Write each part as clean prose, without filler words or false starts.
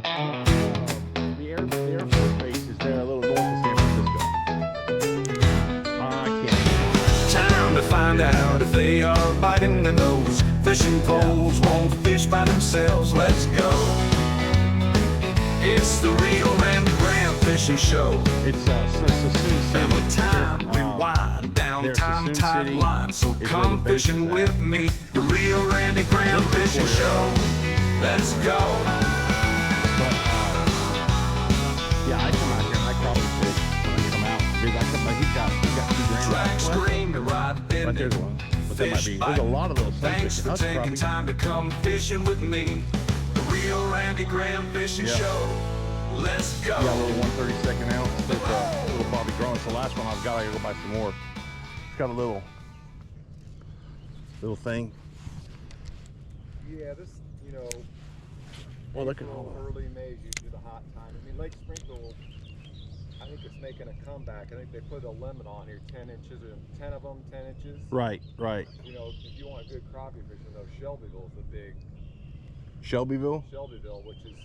The Air Force Base is there a little north of San Francisco. I can't. Time to find out if they are biting the nose. Fishing poles won't fish by themselves. Let's go. It's the Rio and Graham Fishing Show. It's Sassoon City. And with time we wind down time tide line. So come fishing with me. The Rio Randy Graham Fishing Show. Let's go. Yeah, I come out here and I crappie fish when I get them out. Dude, he's got 2 grand. Track scream to ride Right there's one. But that might be, there's a lot of those. Thanks for taking time to come fishing with me. The Rio Randy Graham Fishing Show. Let's go. Yeah, a little 1/32 ounce. It's a little Bobby Garland. It's the last one I've got. I gotta go buy some more. It's got a little thing. Yeah, this, you know, Well, look at all early May is usually the hot time. I mean, Lake Springfield, I think it's making a comeback. I think they put a limit on here, 10 inches, or 10 of them, 10 inches. Right. You know, if you want a good crappie fishing, though, Shelbyville's the big. Shelbyville, which is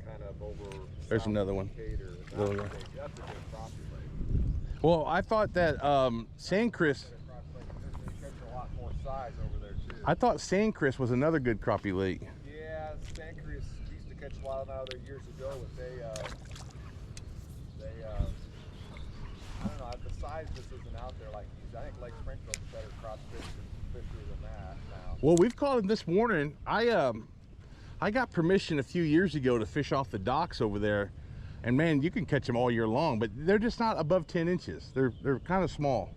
kind of over. There's another one. Decatur. That's a good crappie lake. Well, I thought that Sandcrest. They catch a lot more size over there too. I thought Sandcrest was another good crappie lake. Yeah, Sandcrest used to catch a lot of them out there years ago, but they I don't know, the size just isn't out there like these. I think Lake Springfield's a better crappie fishery than that now. Well, we've caught them this morning. I got permission a few years ago to fish off the docks over there, and man, you can catch them all year long, but they're just not above 10 inches. They're kind of small.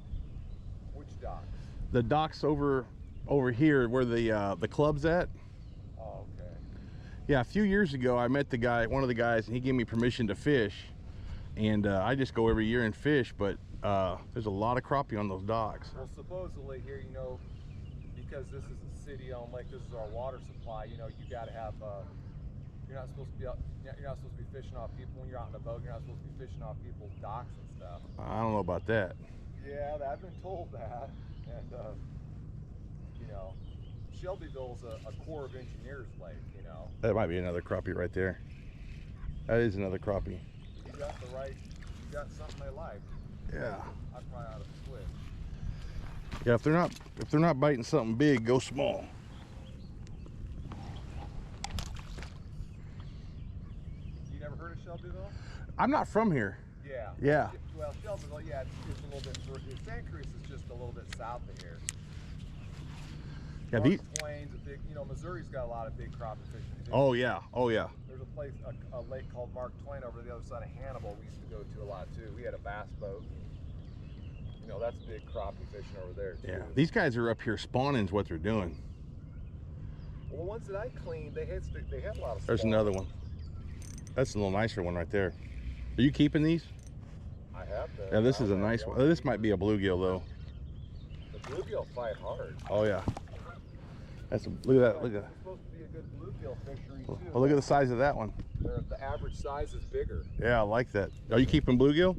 Which docks? The docks over here where the club's at. Oh, okay. Yeah, a few years ago I met one of the guys, and he gave me permission to fish, and I just go every year and fish, but there's a lot of crappie on those docks. Well, supposedly here, you know, because this is a city-owned lake, this is our water supply. You know, you got to have. You're not supposed to be out. You're not supposed to be fishing off people when you're out in a boat. You're not supposed to be fishing off people's docks and stuff. I don't know about that. Yeah, I've been told that, and you know, Shelbyville's a Corps of Engineers lake. You know. That might be another crappie right there. That is another crappie. You got you got something they like. Yeah. I probably ought to switch. Yeah, if they're not biting something big, go small. You never heard of Shelbyville? I'm not from here. Yeah. Yeah. Well, Shelbyville, yeah, it's a little bit. Sandcrest is just a little bit south of here. Yeah, Mark Twain's a big. You know, Missouri's got a lot of big crappie fishing too. Oh yeah. Oh yeah. There's a place, a lake called Mark Twain over the other side of Hannibal. We used to go to a lot too. We had a bass boat. You know, that's big crappie fishing over there too. Yeah. These guys are up here spawning is what they're doing. Well, the ones that I cleaned, they had a lot of. There's another one. That's a little nicer one right there. Are you keeping these? I have them. Yeah, this is a nice one. This might be a bluegill though. The bluegill fight hard. Oh yeah. Look at that. Look at that. It's supposed to be a good bluegill fishery too. Well, look at the size of that one. The average size is bigger. Yeah, I like that. Are you keeping bluegill?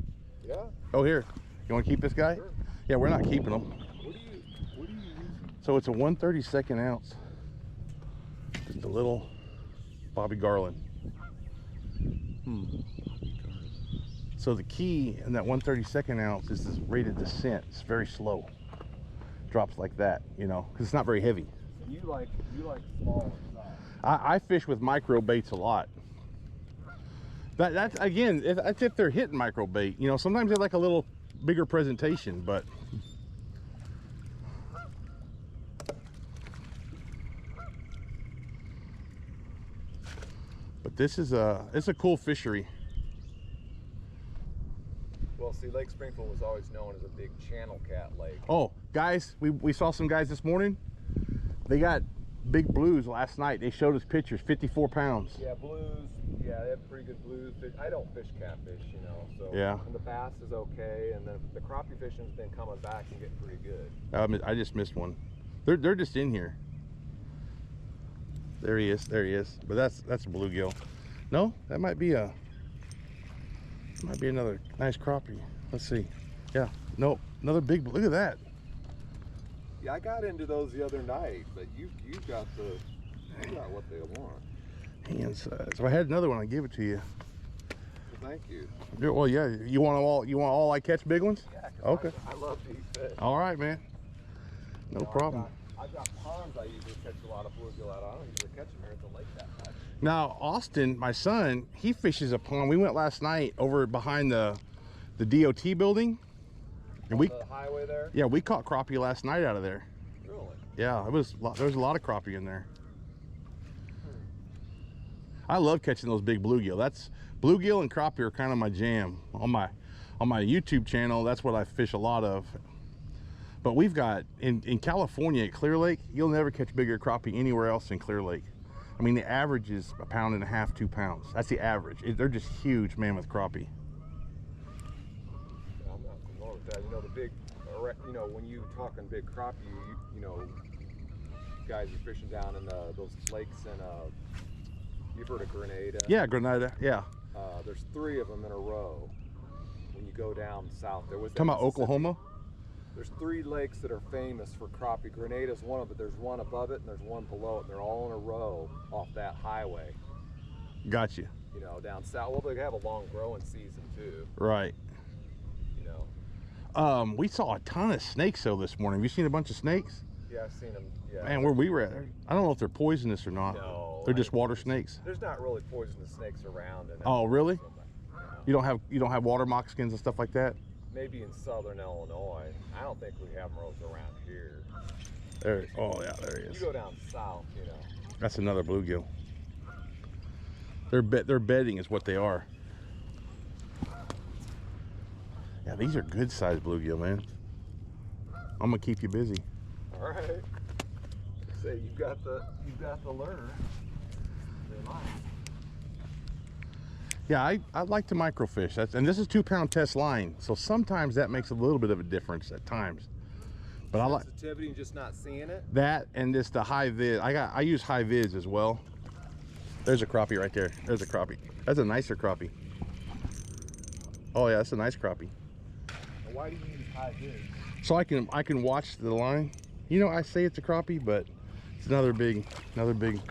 Yeah. Oh, here. You want to keep this guy? Sure. Yeah, we're not keeping them. What do you use? So it's a 1/32 ounce. Just a little Bobby Garland. So the key in that 1/32 ounce is this rate of descent. It's very slow. Drops like that, you know, because it's not very heavy. You like smaller size. I fish with micro baits a lot. That's again, that's if they're hitting micro bait. You know, sometimes they like a little bigger presentation, but this is it's a cool fishery. Well, see, Lake Springfield was always known as a big channel cat lake. Oh, guys, we saw some guys this morning. They got big blues last night. They showed us pictures, 54 pounds. Yeah, blues. Yeah, they have pretty good blues. I don't fish catfish, you know. So yeah. And the bass is okay, and then the crappie fishing's been coming back and getting pretty good. I just missed one. They're just in here. There he is. There he is. But that's a bluegill. No, that might be another nice crappie. Let's see. Yeah. No, another big. Look at that. Yeah, I got into those the other night, but you got what they want. Hand size. If I had another one, I'd give it to you. Well, thank you. Yeah, well, yeah. You want all? You want all I catch big ones? Yeah. Okay. I love to eat fish. All right, man. No problem. I've got ponds I usually catch a lot of bluegill out of. I don't usually catch them here at the lake that much. Now, Austin, my son, he fishes a pond. We went last night over behind the DOT building, and On the highway there? yeah, we caught crappie last night out of there. Really? Yeah, there was a lot of crappie in there. I love catching those big bluegill. That's bluegill and crappie are kind of my jam. On my YouTube channel, that's what I fish a lot of. But we've got in California at Clear Lake, you'll never catch bigger crappie anywhere else in Clear Lake. I mean, the average is 1.5 pounds, 2 pounds. That's the average. They're just huge mammoth crappie. Yeah, I'm not familiar with that. You know, the big, you know, when you talking big crappie, you know, guys are fishing down in those lakes and you've heard of Grenada? Yeah, Grenada. Yeah. There's 3 of them in a row when you go down south. There was Talking about Oklahoma. There's 3 lakes that are famous for crappie. Grenada's one of it. There's one above it and there's one below it. And they're all in a row off that highway. Got you. You know, down south. Well, they have a long growing season too. Right. You know. We saw a ton of snakes though this morning. Have you seen a bunch of snakes? Yeah, I've seen them. Yeah. Man, where we were at, I don't know if they're poisonous or not. No. They're just water snakes. There's not really poisonous snakes around. Oh, really? You know, You don't have water moccasins and stuff like that? maybe in southern Illinois. I don't think we have those around here. There. Oh yeah, there he is. You go down south, you know. That's another bluegill. Their bedding is what they are. Yeah, these are good sized bluegill, man. I'm gonna keep you busy. All right. Say you've got the lure. They might. Yeah, I like to microfish. And this is 2 pound test line, so sometimes that makes a little bit of a difference at times. But I like sensitivity and just not seeing it. that, and just the high vis. I use high vis as well. There's a crappie right there. There's a crappie. That's a nicer crappie. Oh yeah, that's a nice crappie. Why do you use high vis? So I can watch the line. You know, I say it's a crappie, but it's another big. Do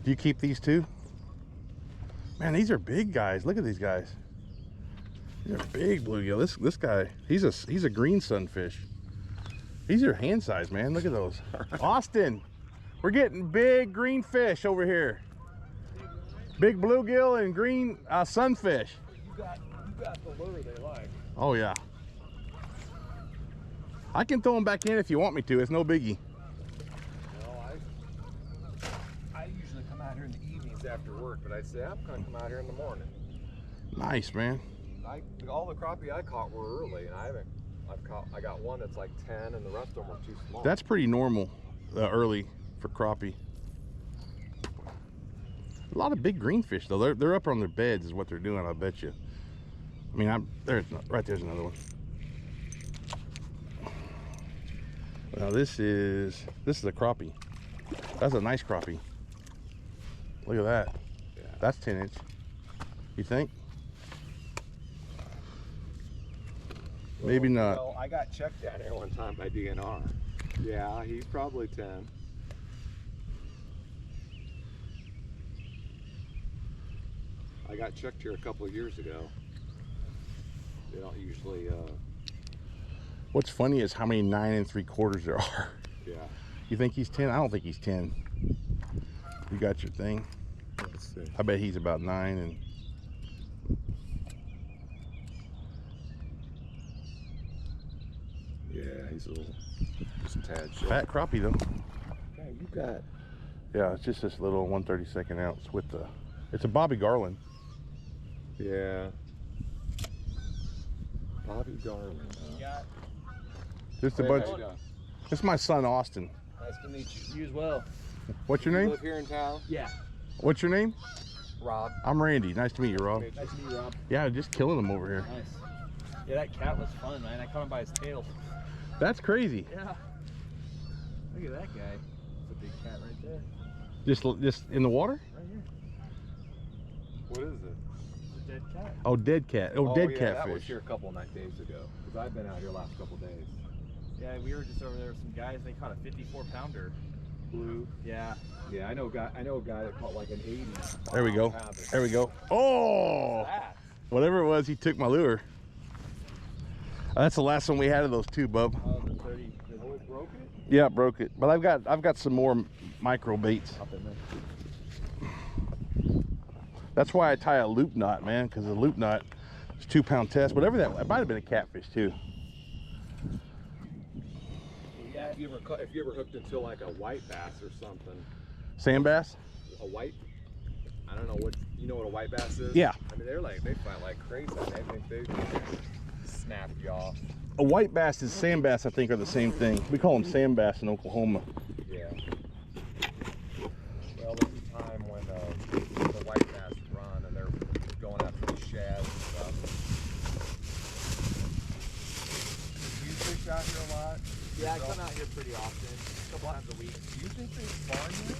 you keep these too? Man, these are big guys. Look at these guys. These are big bluegill. This guy, he's a green sunfish. These are hand size, man. Look at those. Austin, we're getting big green fish over here. Big bluegill and green sunfish. You got the lure they like. Oh yeah. I can throw them back in if you want me to. It's no biggie. I usually come out here in the evenings after work, but I'd say I'm gonna come out here in the morning. Nice, man. All the crappie I caught were early, and I got one that's like 10, and the rest of them are too small. That's pretty normal early for crappie. A lot of big greenfish though. They're up on their beds is what they're doing. I bet you. I mean, there's another one. Now this is a crappie. That's a nice crappie. Look at that. Yeah. That's 10 inch. You think? Maybe not. Well, I got checked down here one time by DNR. Yeah, he's probably 10. I got checked here a couple of years ago. They don't usually. What's funny is how many 9 3/4 there are. Yeah. You think he's 10? I don't think he's 10. You got your thing? Let's see. I bet he's about 9 and. Yeah, he's a little, just a tad short. Fat crappie though. Okay, you got. Yeah, it's just this little 1/32 ounce with the. It's a Bobby Garland. Yeah. Bobby Garland. Just a Hey, bunch. how you doing? This is my son Austin. Nice to meet you. You as well. What's your You name? live here in town? Yeah. What's your name? Rob. I'm Randy. Nice to meet you, Rob. Nice Nice to meet you, Rob. Yeah, just killing them over here. Nice. Yeah, that cat was fun, man. I caught him by his tail. That's crazy. Yeah. Look at that guy. It's a big cat right there. Just in the water? Right here. What is it? It's a dead cat. Oh, dead cat. Oh, dead yeah, that was catfish. here a couple night days ago. Because I've been out here last couple days. Yeah, we were just over there with some guys. They caught a 54 pounder. blue. Yeah. Yeah, I know a guy that caught like an 80. There we go. Habit. There we go. Oh, That. whatever it was, he took my lure. That's the last one we had of those two, bub. Oh, the 30. Oh, it broke it? Yeah, broke it. But I've got some more micro baits. Up in there. That's why I tie a loop knot, man, because the loop knot is 2 pound test. Whatever that, it might have been a catfish too. Yeah, if you ever hooked into like a white bass or something. Sand bass? A white, I don't know what, you know what a white bass is? Yeah. I mean, they fight like crazy. I think they snap you off. A white bass and sand bass, I think, are the same thing. We call them sand bass in Oklahoma. Yeah. Well, there's a time when the white bass run and they're going after the shad and stuff. Do you fish out here a lot? Yeah, I come out here pretty often. A couple times a week. Do you think they spawn yet?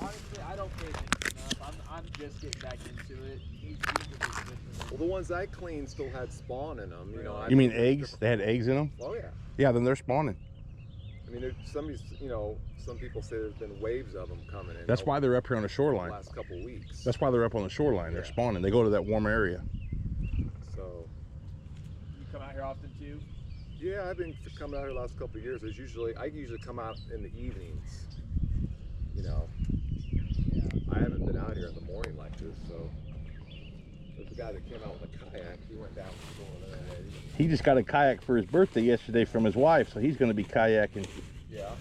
Honestly, I don't pay attention enough. I'm just getting back into it. Well, the ones I cleaned still had spawn in them. You know. You mean eggs? They had eggs in them? Oh yeah. Yeah, then they're spawning. I mean, some people say there's been waves of them coming in. That's why they're up here on the the shoreline. last couple weeks. That's why they're up on the shoreline. They're Yeah. spawning. They go to that warm area. So. You come out here often too? Yeah, I've been coming out here the last couple of years. I usually come out in the evenings. You know. Yeah. I haven't been out here in the morning like this, so. There's a guy that came out with a kayak. He went down to the shore there. He just got a kayak for his birthday yesterday from his wife, so he's going to be kayaking. Yeah.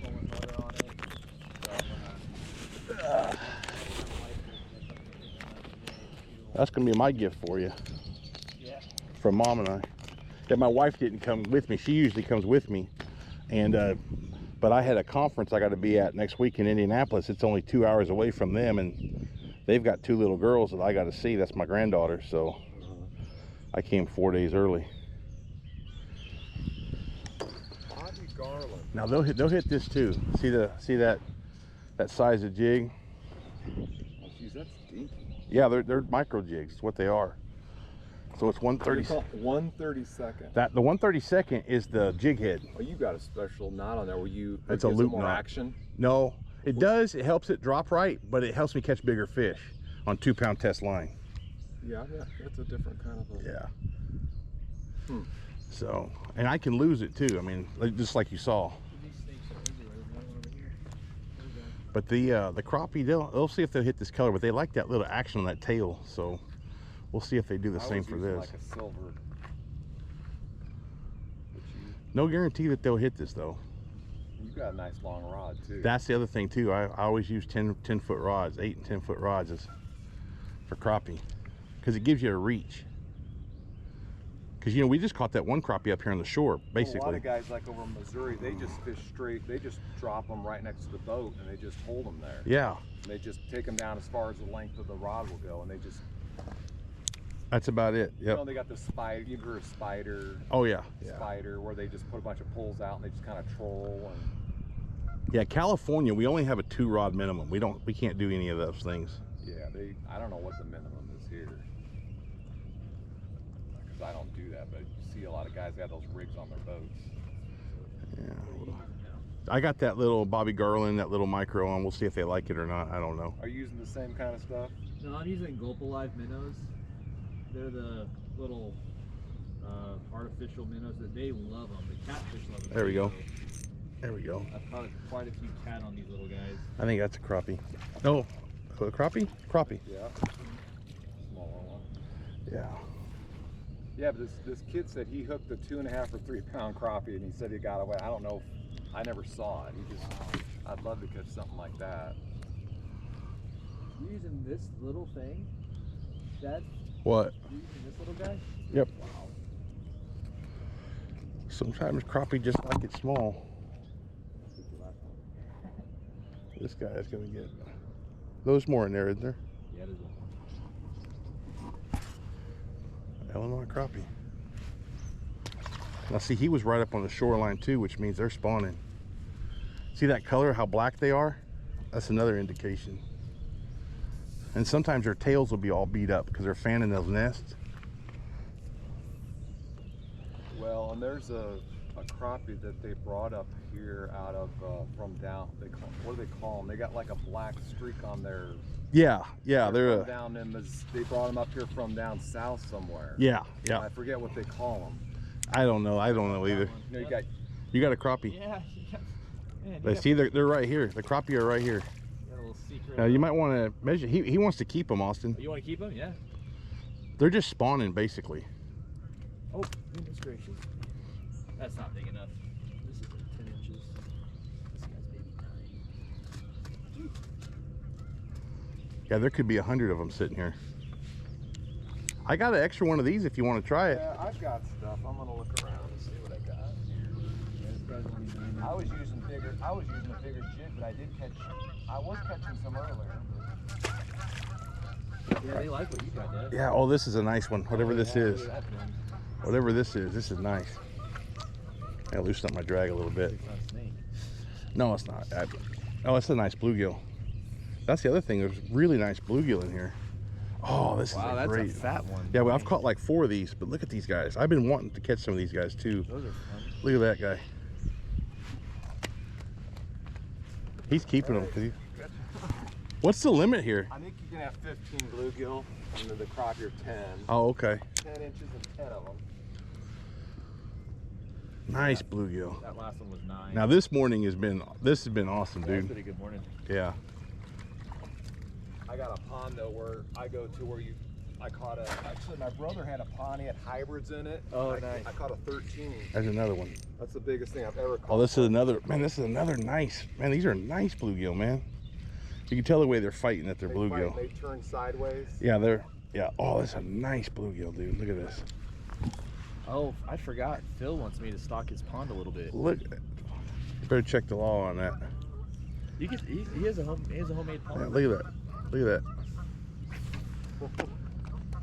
Pulling motor on it. That's going to be my gift for you. Yeah. From Mom and I. Yeah, my wife didn't come with me. She usually comes with me. And but I had a conference I got to be at next week in Indianapolis. It's only 2 hours away from them, and they've got 2 little girls that I got to see. That's my granddaughter, so I came 4 days early. Bobby Garland. Now they'll hit this too. See that size of jig? Oh, geez, that's dinky. Yeah, they're micro jigs. It's what they are. So it's 130. 132nd. That the 132nd is the jig head. Oh, you got a special knot on there where you. It's a gives it loop more knot. action. No, it does. It helps it drop right, but it helps me catch bigger fish on 2 pound test line. Yeah, that's a different kind of a. Yeah. Hmm. So, and I can lose it too. I mean, just like you saw. These snakes are everywhere. There's another one over here. There we go. But the crappie, they'll see if they'll hit this color, but they like that little action on that tail. So we'll see if they do the same for this. Like a silver. No guarantee that they'll hit this though. You got a nice long rod too. That's the other thing too. I always use 10 foot rods, 8 and 10 foot rods for crappie, because it gives you a reach. Because we just caught that one crappie up here on the shore, basically. Well, a lot of guys like over in Missouri, they just fish straight. They just drop them right next to the boat and they just hold them there. Yeah. And they just take them down as far as the length of the rod will go, and they just. That's about it. You Yep. know, they got the spider. You've heard of spider. Oh yeah. Spider, where they just put a bunch of poles out and they just kind of troll and. Yeah, California, we only have a 2 rod minimum. We can't do any of those things. Yeah, I don't know what the minimum is here. Because I don't do that, but you see a lot of guys have those rigs on their boats. Yeah. I got that little Bobby Garland, that little micro on. We'll see if they like it or not. I don't know. Are you using the same kind of stuff? No, I'm using Gulp Alive minnows. They're the little artificial minnows that they love them. The catfish love them. There we go. There we go. I've caught quite a few cat on these little guys. I think that's a crappie. No, a crappie? Crappie. Yeah. Smaller one. Yeah. Yeah, but this kid said he hooked a 2.5 or 3 pound crappie, and he said he got away. I don't know. I never saw it. I'd love to catch something like that. You're using this little thing? Dad? What? You're using this little guy? Yep. Wow. Sometimes crappie just like it small. This guy is gonna get. There's more in there, isn't there? Yeah, there's one. Illinois crappie. Now see, he was right up on the shoreline too, which means they're spawning. See that color, how black they are? That's another indication. And sometimes their tails will be all beat up because they're fanning those nests. Well, and there's a a crappie that they brought up here out of from down. What do they call them? They got like a black streak on their. Yeah, they're from down in they brought them up here from down south somewhere. yeah. I forget what they call them. I don't know either. You know, You got a crappie. Yeah. Man, They see they're right here. The crappie are right here. got a little secret. Now you might want to measure. He wants to keep them, Austin. You want to keep them? Yeah. They're just spawning basically. Oh, goodness gracious. That's not big enough. This is like 10 inches. This guy's maybe 9. Yeah, there could be 100 of them sitting here. I got an extra one of these if you want to try it. Yeah, I've got stuff. I'm gonna look around and see what I got. Yeah, this guy's only 9. I was using a bigger jig, but I was catching some earlier. Yeah, they like what you got, Dad. Yeah. Oh, this is a nice one. Whatever this is. Look at that thing. Whatever this is nice. I loosen up my drag a little bit. It's not a snake. No, it's not. Oh, it's a nice bluegill. That's the other thing. There's really nice bluegill in here. Oh, this is a that's great. a fat one. Yeah, well, I've caught like 4 of these, but look at these guys. I've been wanting to catch some of these guys too. Those are fun. Look at that guy. He's keeping them. What's the limit here? I think you can have 15 bluegill, and then the crappie are 10. Oh, okay. 10 inches and 10 of them. Nice bluegill. That last one was 9. Now this morning has been awesome, That's dude. pretty good morning. Yeah. I got a pond though where I go to where actually my brother had a pond, he had hybrids in it. Oh, nice. I caught a 13. There's another one. That's the biggest thing I've ever caught. Oh, this is another nice, man, these are nice bluegill, man. You can tell the way they're fighting that they're bluegill. They turn sideways. Yeah, oh, that's a nice bluegill, dude. Look at this. Oh, I forgot. Phil wants me to stock his pond a little bit. Look, you better check the law on that. You get, he has a homemade pond. Yeah, look at that. Look at that.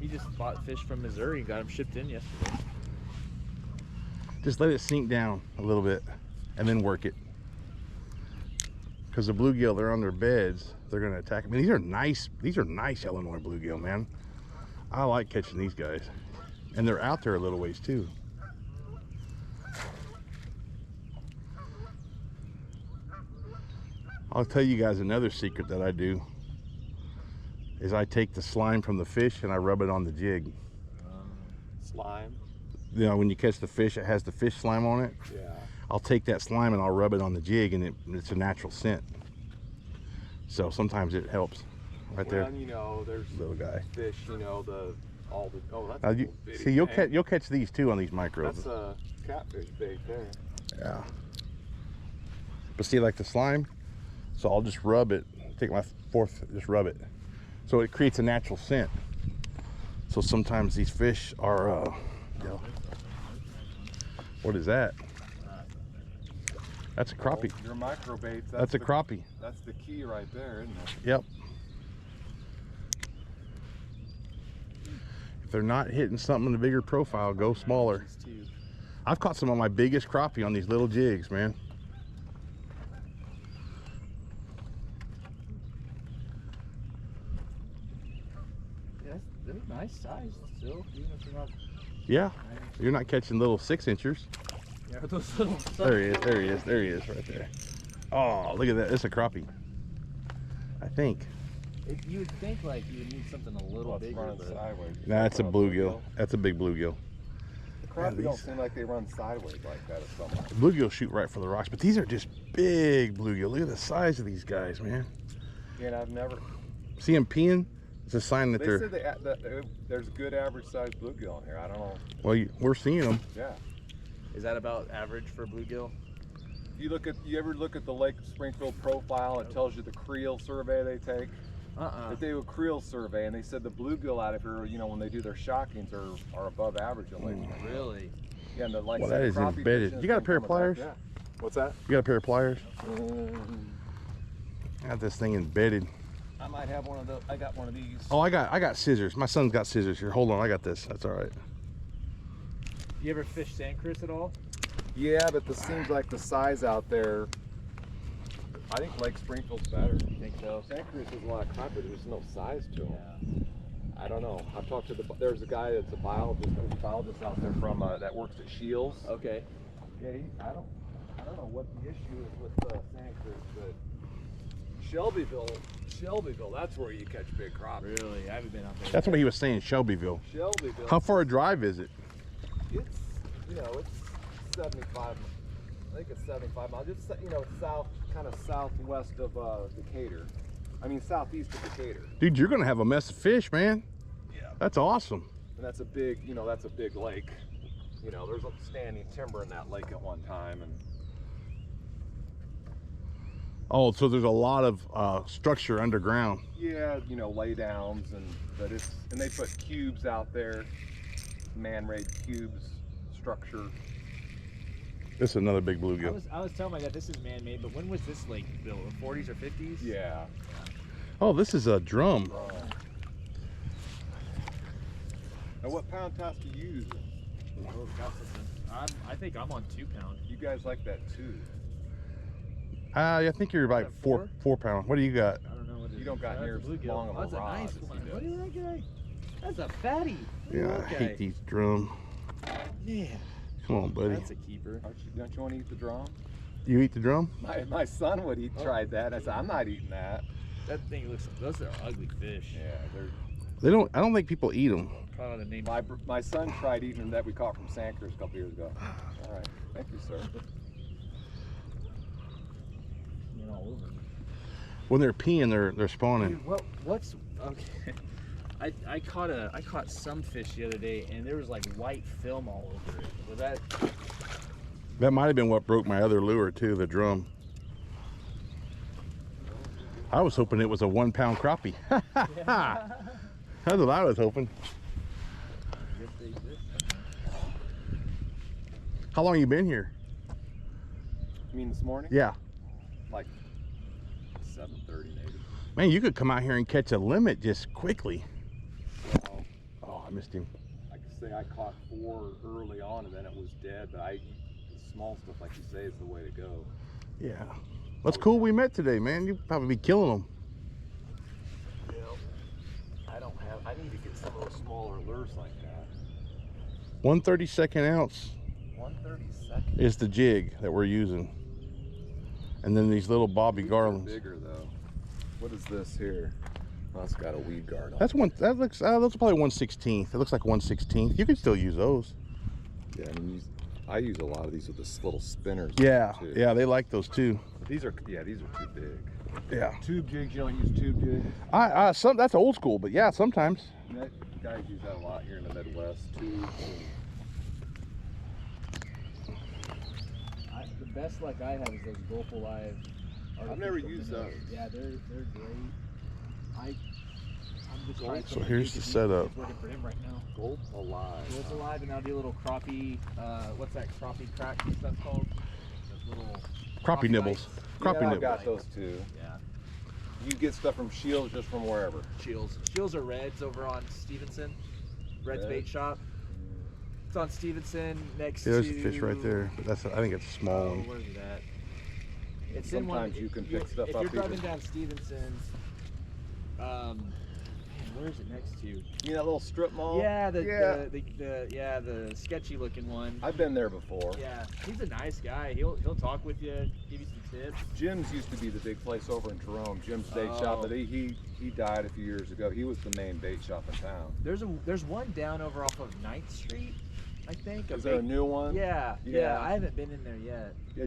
He just bought fish from Missouri and got them shipped in yesterday. Just let it sink down a little bit and then work it. Because the bluegill, they're on their beds, they're gonna attack. I mean, these are nice Illinois bluegill, man. I like catching these guys. And they're out there a little ways too. I'll tell you guys another secret that I do is I take the slime from the fish and I rub it on the jig. Slime. You know, when you catch the fish, it has the fish slime on it. Yeah. I'll take that slime and I'll rub it on the jig, and it's a natural scent. So sometimes it helps. Right there, You know, there's little guy. fish. You know oh, that's Now a see, you'll catch these too on these micros. That's a catfish bait there. Yeah. But see, like the slime, so I'll just rub it. Take my fork, just rub it. So it creates a natural scent. So sometimes these fish are. What is that? That's a crappie. Your micro baits. That's a crappie. That's the key right there, isn't it? Yep. If they're not hitting something in a bigger profile, go smaller. I've caught some of my biggest crappie on these little jigs, man. Yeah, they're nice size still, even if they're not. Yeah, you're not catching little 6-inchers. Yeah, those little. There he is right there. Oh, look at that, it's a crappie. I think. You would think like you would need something a little bigger. Running But sideways. Nah, that's a bluegill. That's a big bluegill. The crappie these- don't seem like they run sideways like that or something. Bluegill shoot right for the rocks, but these are just big bluegill. Look at the size of these guys, man. Yeah, and I've never. See them peeing? It's a sign that They they're. said that there's good average sized bluegill in here. I don't know. Well, we're seeing them. Yeah. is that about average for bluegill? You ever look at the Lake Springfield profile? It tells you the creel survey they take. They do a creel survey, and they said the bluegill out of here, you know, when they do their shockings, are above average in Lake Springfield. Really? Yeah, and the, like Well, said, that is crappie embedded. fishing You got a is pair of coming back. pliers? Yeah. What's that? You got a pair of pliers? I got this thing embedded. I might have one of those. I got one of these. Oh, I got scissors. My son's got scissors here. Hold on, I got this. That's all right. You ever fish sandcress at all? Yeah, but this seems like the size out there. I think Lake Springfield's better. You think so? Santa Cruz has a lot of crappie, but there's no size to them. I don't know. I've talked to there's a guy that's a biologist out there from that works at Shields. Okay. Yeah, I don't know what the issue is with Sandcrest, but Shelbyville, that's where you catch big crappie. Really? I haven't been out there. That's what he was saying, Shelbyville. Shelbyville. How far a drive is it? It's, you know, it's 75. I think it's 75 miles. Just, you know, south, kind of southwest of Decatur. I mean, southeast of Decatur. Dude, you're gonna have a mess of fish, man. Yeah. That's awesome. And that's a big, you know, that's a big lake. You know, there's a standing timber in that lake at one time, and Oh, so there's a lot of structure underground. yeah, you know, laydowns, and they put cubes out there, man-made cubes, structure. This is another big bluegill. I was telling my dad this is man-made, but when was this lake built? 40s or 50s? Yeah. Oh, this is a drum. Now, what pound test do you use? Oh, got something. I think I'm on 2 pound. You guys like that too? I think you're about Is that 4 pound. What do you got? I don't know what it is. You don't got That's near a as bluegill. long of a That's rod a nice as he one. does. Look at that guy. That's a fatty. Look Yeah, at I that hate guy. these drum. Yeah. Come on, buddy. That's a keeper. Don't you want to eat the drum? You eat the drum? My son would eat. Tried that. I said, I'm not eating that. That thing looks. Those are ugly fish. Yeah, they're. They don't. I don't think people eat them. Probably the name. My son tried eating them that we caught from Sandcrest a couple years ago. All right, thank you, sir. You know, all over me. When they're peeing, they're spawning. Dude, what's okay? I caught some fish the other day, and there was like white film all over it. Was that? That might have been what broke my other lure too, the drum. I was hoping it was a 1 pound crappie. That's what I was hoping. Yes, they exist. How long you been here? You mean this morning? Yeah. Like 7:30 maybe. Man, you could come out here and catch a limit just quickly. Well, Oh, I missed him. I could say I caught 4 early on, and then it was dead. But the small stuff, like you say, is the way to go. Yeah. That's cool we met today, man. You'd probably be killing them. I need to get some of those smaller lures like that. 1/32 ounce 1/32. is the jig that we're using. And then these little Bobby These are Garlands. bigger though. What is this here? Oh, it's got a weed guard on. That's one. That looks. Those are probably 1/16. It looks like 1/16. You can still use those. Yeah, I use a lot of these with the little spinners. Yeah. too. Yeah, they like those too. But these are too big. Yeah. Tube jigs, you don't use tube jigs? That's old school, but yeah, sometimes. Guys use that a lot here in the Midwest. Tubes. The best luck I have is those Gulf Alive. I've never artificial used minnows. those. Yeah, they're great. I'm just trying So something here's new the 'cause setup. he's working for him right now. Gulf Alive. Gulf Alive, and I'll do a little crappie. What's that crappie crack? What's that called? Those little Crappie nibbles. Crappie I've nibbles. got those too. Yeah. You get stuff from Shields just from wherever. Shields. Shields are Reds over on Stevenson. Red's Red. Bait Shop. It's on Stevenson next Yeah, there's to. a fish right there. But I think it's a small one. Where's it at? It's in one. Sometimes you can pick stuff if up you're driving even- down Stevenson's, man, where is it next to? You mean that little strip mall? Yeah, Yeah. the sketchy looking one. I've been there before. Yeah, he's a nice guy. He'll talk with you, give you some tips. Jim's used to be the big place over in Jerome. Jim's bait Oh. shop, but he died a few years ago. He was the main bait shop in town. There's one down over off of 9th Street, I think. Is there a new one? Yeah, Yeah. I haven't been in there yet. Yeah,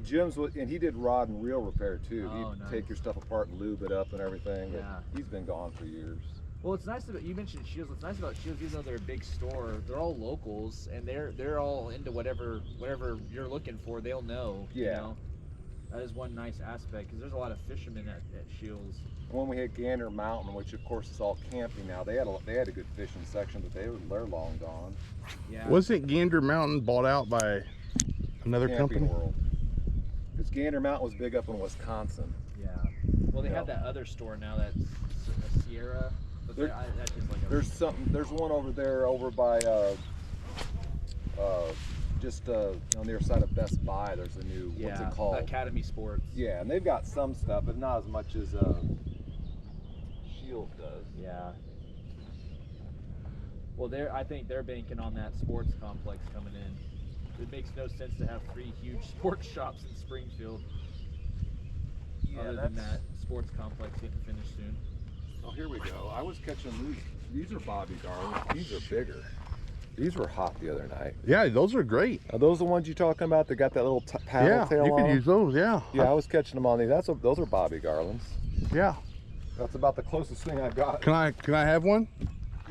and he did rod and reel repair too. Oh, He'd nice. take your stuff apart and lube it up and everything. But Yeah. he's been gone for years. Well, it's nice about you mentioned Shields. What's nice about Shields, even though they're a big store, they're all locals and they're all into whatever you're looking for. They'll know. You Yeah. know? That is one nice aspect because there's a lot of fishermen at Shields. When we hit Gander Mountain, which of course is all camping now, they had a good fishing section, but they're long gone. Yeah. Wasn't Gander Mountain bought out by another Camping company? World. Because Gander Mountain was big up in Wisconsin. Yeah. Well, they Yeah. have that other store now that's a Sierra. But that's just like a. There's one over there over by just on the other side of Best Buy. There's a new what's it called? Academy Sports. Yeah, and they've got some stuff, but not as much as Shield does. Yeah. Well, I think they're banking on that sports complex coming in. it makes no sense to have 3 huge sports shops in Springfield. Yeah, other than that sports complex getting finished soon. Oh, here we go. I was catching these. These are Bobby Garland. These are bigger. These were hot the other night. Yeah, those are great. Are those the ones you talking about that got that little paddle Yeah, tail you on could them? use those. Yeah. Yeah, I was catching them on these. Those are Bobby Garlands. Yeah. That's about the closest thing I got. Can I have one?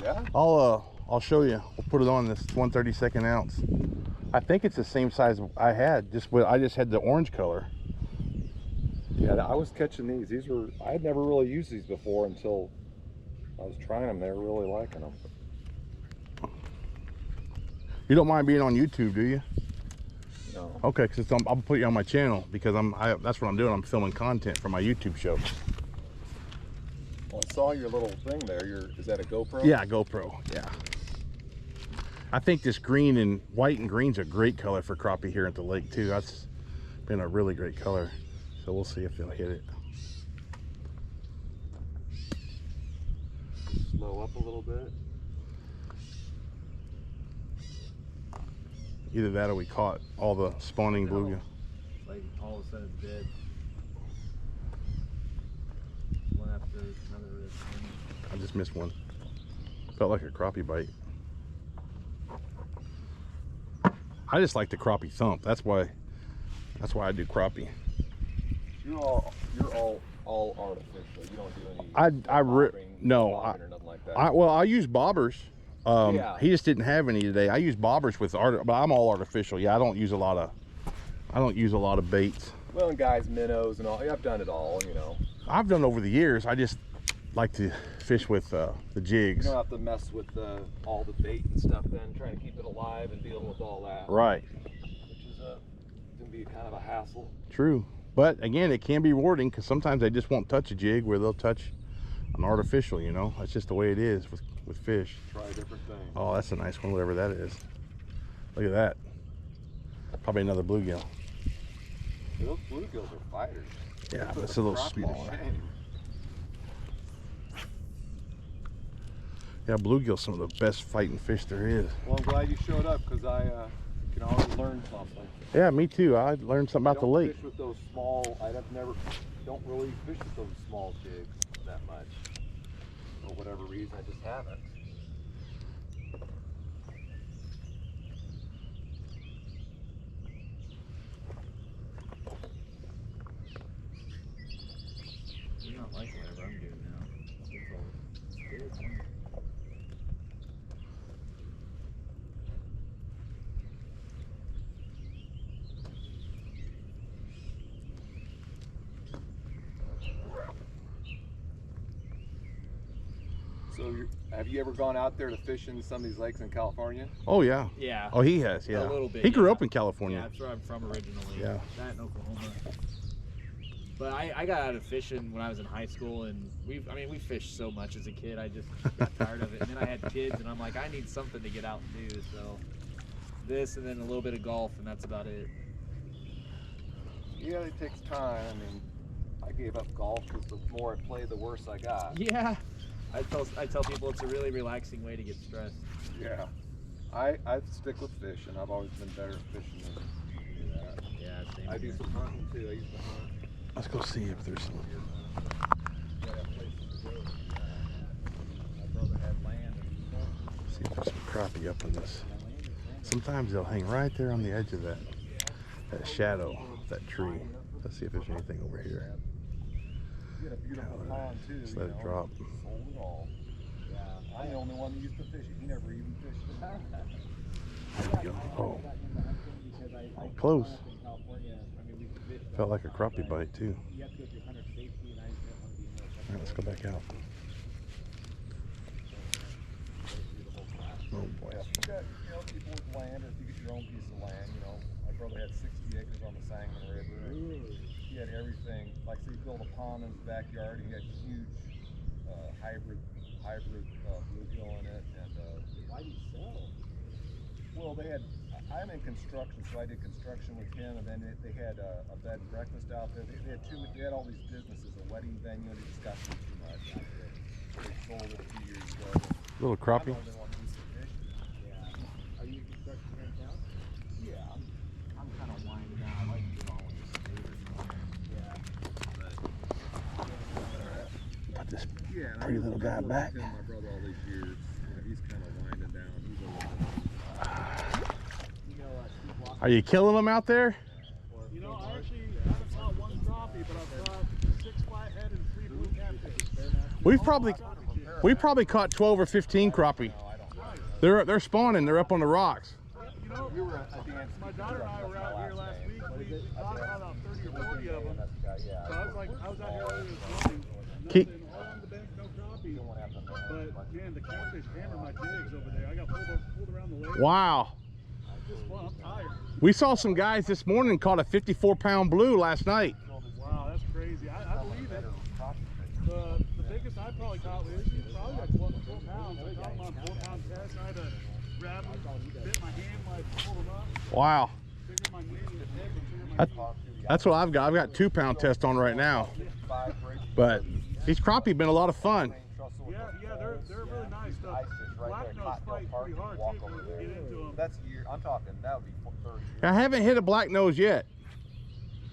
Yeah. I'll show you. We'll put it on this 1/32 ounce. I think it's the same size I had. I just had the orange color. Yeah, I was catching these. These were, I had never really used these before until I was trying them. They were really liking them. You don't mind being on YouTube, do you? No. Okay, because I'll put you on my channel because that's what I'm doing. I'm filming content for my YouTube show. Well, I saw your little thing there. Is that a GoPro? Yeah, GoPro. Yeah. I think this green and white and green's a great color for crappie here at the lake too. That's been a really great color. So we'll see if they'll hit it. Slow up a little bit. Either that or we caught all the spawning bluegill. Like all of a sudden it's dead. One after another. I just missed one. Felt like a crappie bite. I just like the crappie thump. That's why I do crappie. You're all artificial. You don't do any. No. or nothing like that. I use bobbers. Yeah. He just didn't have any today. I use bobbers with but I'm all artificial. Yeah, I don't use a lot of baits. Well, and guys, minnows and all. I've done it all, you know. I've done over the years. I just like to fish with the jigs. You don't have to mess with all the bait and stuff then, trying to keep it alive and dealing with all that. Right. Which is can be kind of a hassle. True. But again, it can be rewarding because sometimes they just won't touch a jig where they'll touch an artificial, you know. That's just the way it is with fish. Try a different thing. Oh, that's a nice one, whatever that is. Look at that. Probably another bluegill. Those bluegills are fighters. Yeah, Put but it's the a little crappie to smaller. shame. Yeah, bluegill's some of the best fighting fish there is. Well, I'm glad you showed up because I can always learn something. Yeah, me too. I learned something about the lake. Fish with those small. Don't really fish with those small jigs that much. For whatever reason, I just haven't. You're not liking whatever I'm doing now. It's all good. So, have you ever gone out there to fish in some of these lakes in California? Oh yeah. Yeah. Oh, he has. Yeah. A little bit. He grew yeah. up in California. Yeah, that's where I'm from originally. Yeah. That in Oklahoma. But I got out of fishing when I was in high school, and we fished so much as a kid. I just got tired of it. And then I had kids, and I'm like, I need something to get out and do. So this, and then a little bit of golf, and that's about it. Yeah, it takes time. I mean, I gave up golf because the more I play, the worse I got. Yeah. I tell people it's a really relaxing way to get stressed. Yeah. I stick with fishing. I've always been better at fishing than do that. Yeah, same I do here. some hunting too. I used to hunt. Let's go see if there's some. See if there's some crappie up in this. Sometimes they'll hang right there on the edge of that shadow, that tree. Let's see if there's anything over here. You got a beautiful pond too. Just let it drop. Sold it all. Yeah. I'm the only one that used to fish it. He never even fished it. There we go. Oh, close. Felt like a crappie bite too. All right, let's go back out. Oh boy. Yeah, if you got, people with land, or if you get your own piece of land, my brother had 60 acres on the Sangamon River. He had everything. Like, so he built a pond in his backyard. He had huge hybrid bluegill in it. And why did he sell? Well, I'm in construction, so I did construction with him, and then they had a bed and breakfast out there. They had all these businesses, a wedding venue, and it just got too much. They sold it a few years ago. Little crappie. I'm the only one who used to fish. Yeah. Are you in construction here in town? Yeah, I'm pretty little guy back. My brother all these years. He's kind of winding down. Are you killing them out there? You know, I actually haven't caught one crappie, but I've caught 6 flathead and 3 blue catfish. We've probably caught 12 or 15 crappie. They're spawning. They're up on the rocks. You know, my daughter and I were out here last week. We caught about 30 or 40 of them. So I was out here earlier this morning. Keep. Nothing, all on the bank, no crappie. But man, the catfish hammered my jigs over there. I got pulled around the lake. Wow. Just fun. I'm tired. We saw some guys this morning caught a 54-pound blue last night. Wow, that's crazy. I believe it. The biggest I probably caught was probably like 12 pounds. I caught him on 4-pound test. I had to grab him, bit my hand, like pull him up. Wow. Trigger my knee and the head, but trigger my knee. That's what I've got. I've got 2-pound test on right now. But these crappie been a lot of fun. Yeah, they're really nice. The blacknose fight pretty hard too. If you get into them. That's year. I'm talking. That would be 30 years. I haven't hit a black nose yet.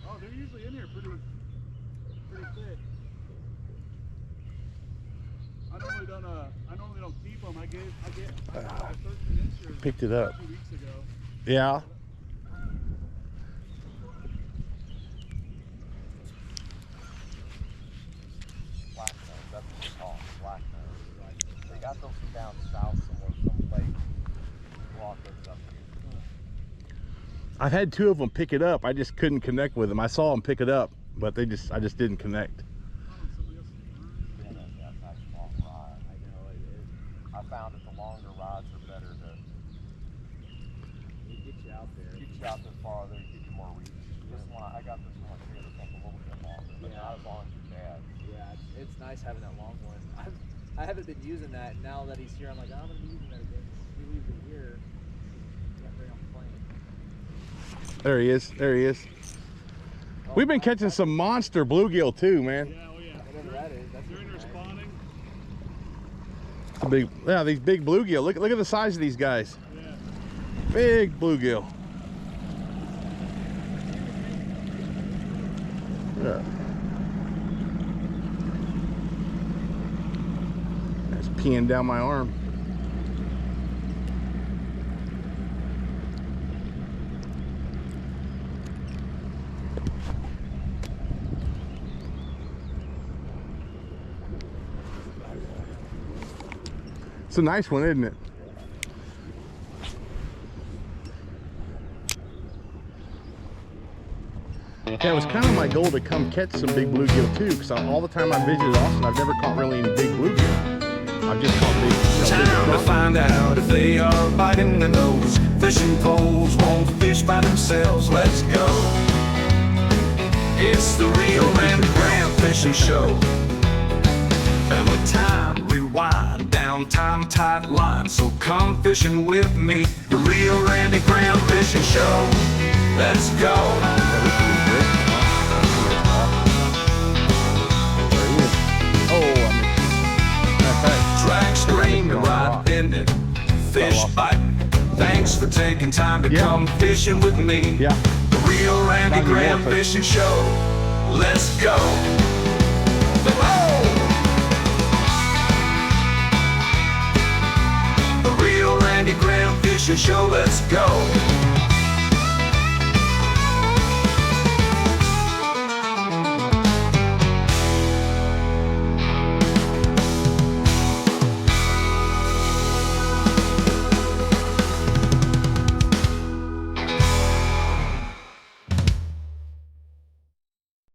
Oh, they're usually in here pretty thick. I normally don't keep them. I gave a 13-incher Picked it up. 2 weeks ago. Yeah. Black nose. That's what it's called. Black nose. They got those from down south somewhere, some lake. Walk those up here. I've had 2 of them pick it up. I just couldn't connect with them. I saw them pick it up, but I just didn't connect. I found that the longer rods are better to Get you out there. get you out there farther, get you more reach. This one, I got this one here that's like a little bit longer, but not as long as your dad. Yeah, it's nice having that long one. I haven't been using that. Now that he's here, I'm like, I'm gonna be using that again. He leaves it here. Can't bring him playing. There he is. There he is. We've been catching some monster bluegill too, man. Yeah, oh yeah. Whatever that is, that's They're in there spawning. It's a big, yeah, these big bluegill. Look at the size of these guys. Yeah. Big bluegill. Yeah. That's peeing down my arm. It's a nice one, isn't it? Yeah, it was kind of my goal to come catch some big bluegill too, because all the time I visited Austin, I've never caught really any big bluegill. I've just caught big. Time to find out if they are biting the nose. Fishing poles won't fish by themselves. Let's go. It's the Rio Grande Grand Fishing Show. And with time rewind down time-tight line. So come fishing with me, the Rio Grande Grand Fishing Show. Let's go. Drag streaming, rod bending, fish biting. Thanks for taking time to come fishing with me. Yeah. The Rio Grande Grand Fishing Show. Let's go. The Rio Grande Grand Fishing Show. Let's go.